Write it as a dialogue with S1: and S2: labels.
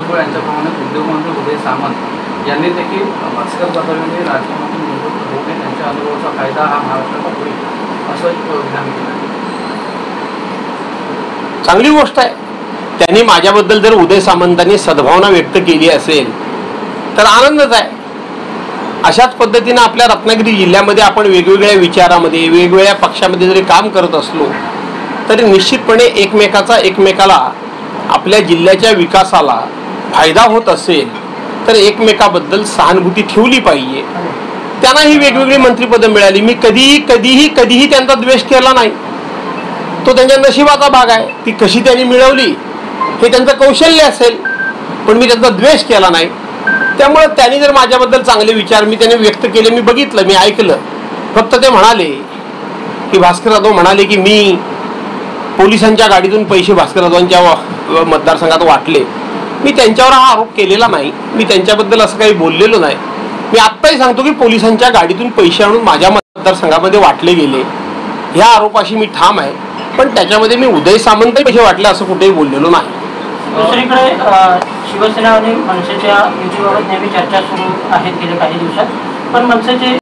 S1: भुजबळ यांच्याप्रमाणे उद्योगमंत्री उदय सामंत यांनी देखील भास्कर जाधव यांनी राजकारणातून निवृत्त होऊ नये, त्यांच्या अनुभवाचा फायदा हा महाराष्ट्राला होईल असं विधान केलं.
S2: चांगली गोष्ट आहे. त्यांनी माझ्याबद्दल जर उदय सामंतांनी सद्भावना व्यक्त केली असेल तर आनंदच आहे. अशाच पद्धतीनं आपल्या रत्नागिरी जिल्ह्यामध्ये आपण वेगवेगळ्या विचारामध्ये वेगवेगळ्या पक्षामध्ये जरी काम करत असलो तरी निश्चितपणे एकमेकाला आपल्या जिल्ह्याच्या विकासाला फायदा होत असेल तर एकमेकाबद्दल सहानुभूती ठेवली पाहिजे. त्यांना ही वेगवेगळी मंत्रिपदं मिळाली. मी कधीही त्यांचा द्वेष केला नाही. तो त्यांच्या नशिबाचा भाग आहे. ती कशी त्यांनी मिळवली हे त्यांचं कौशल्य असेल, पण मी त्यांचा द्वेष केला नाही. त्यामुळे त्यांनी जर माझ्याबद्दल चांगले विचार त्यांनी व्यक्त केले, मी बघितलं, मी ऐकलं. फक्त ते म्हणाले की भास्कर जाधव म्हणाले की मी पोलिसांच्या गाडीतून पैसे भास्कर जाधवांच्या मतदारसंघात वाटले. मी त्यांच्यावर हा आरोप केलेला नाही. मी त्यांच्याबद्दल असं काही बोललेलो नाही. मी आत्ताही सांगतो की पोलिसांच्या गाडीतून पैसे आणून माझ्या मतदारसंघामध्ये वाटले गेले ह्या आरोपाशी मी ठाम आहे. पण त्याच्यामध्ये मी उदय सामंत पैसे वाटले असं कुठेही बोललेलो नाही.
S3: दुसरीकडे शिवसेना आणि मनसेच्या युतीबाबत नेहमी चर्चा सुरू आहेत गेल्या काही दिवसात. पण मनसेचे